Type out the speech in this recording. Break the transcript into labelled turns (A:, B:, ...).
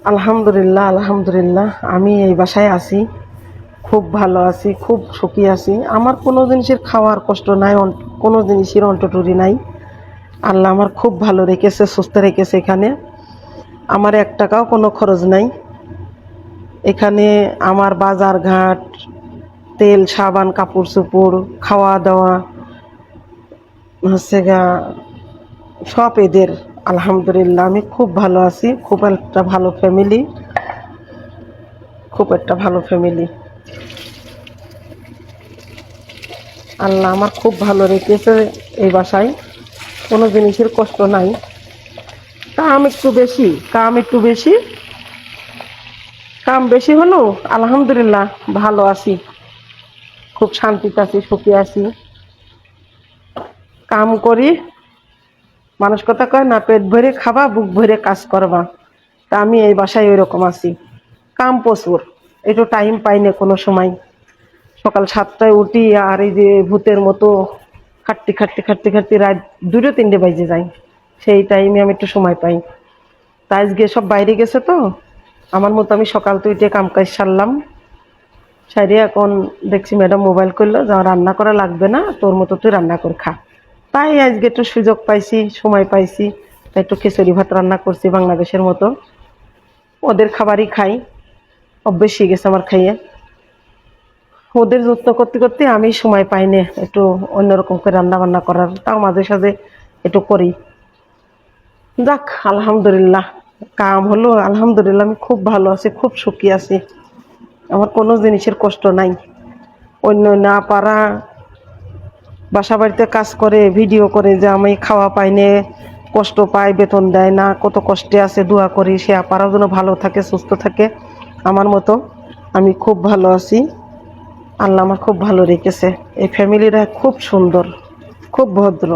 A: আলহামদুলিল্লাহ, আলহামদুলিল্লাহ। আমি এই বাসায় আছি, খুব ভালো আছি, খুব সুখী আছি। আমার কোনো জিনিসের খাওয়ার কষ্ট নাই, কোনো জিনিসের অন্টটুরি নাই। আল্লাহ আমার খুব ভালো রেখেছে, সুস্থ রেখেছে। এখানে আমার 1 টাকাও কোনো খরচ নাই। এখানে আমার বাজার ঘাট, তেল সাবান, কাপড় চোপড়, খাওয়া দাওয়া হচ্ছে গা সব এদের। আলহামদুলিল্লাহ আমি খুব ভালো আছি, খুব একটা ভালো ফ্যামিলি, খুব একটা ভালো ফ্যামিলি। আল্লাহ আমার খুব ভালো রেখেছে এই বাসায়, কোনো জিনিসের কষ্ট নাই। কাম একটু বেশি কাম বেশি হলেও আলহামদুলিল্লাহ ভালো আছি, খুব শান্তিতে আছি, সুখী আছি। কাম করি, মানুষ কথা কয় না, পেট ভরে খাবা বুক ভরে কাজ করবা। তা আমি এই বাসায় ওই রকম আছি। কাম প্রচুর, একটু টাইম পাই না কোনো সময়। সকাল 7টায় উঠি, আর এই যে ভূতের মতো খাটতে খাটতে খাটতে খাটতে রাত 2-3 বাজে যায়। সেই টাইমে আমি একটু সময় পাই। তাই আজকে সব বাইরে গেছে তো, আমার মতো আমি সকাল তো উঠে কাম কাজ সারলাম। সাইডে এখন দেখছি ম্যাডাম মোবাইল করলো, যা রান্না করা লাগবে না, তোর মতো তুই রান্না করে খা। তাই আজকে একটু সুযোগ পাইছি, সময় পাইছি, তাই একটু খিচুড়ি ভাত রান্না করছি বাংলাদেশের মতো। ওদের খাবারই খাই, অভ্যেস হয়ে গেছে আমার খাইয়ে। ওদের যত্ন করতে করতে আমি সময় পাই না একটু অন্যরকম করে রান্না বান্না করার, তাও মাঝে সাঝে একটু করি। যাক আলহামদুলিল্লাহ, কাম হলো আলহামদুলিল্লাহ, আমি খুব ভালো আছি, খুব সুখী আছি। আমার কোনো জিনিসের কষ্ট নাই। অন্য না পারা বাসা বাড়িতে কাজ করে, ভিডিও করে যে আমি খাওয়া পাই না, কষ্ট পাই, বেতন দেয় না, কত কষ্টে আছে। দোয়া করি সে আপারাও যেন ভালো থাকে, সুস্থ থাকে আমার মতো। আমি খুব ভালো আছি, আল্লাহ আমার খুব ভালো রেখেছে। এই ফ্যামিলিটা খুব সুন্দর, খুব ভদ্র।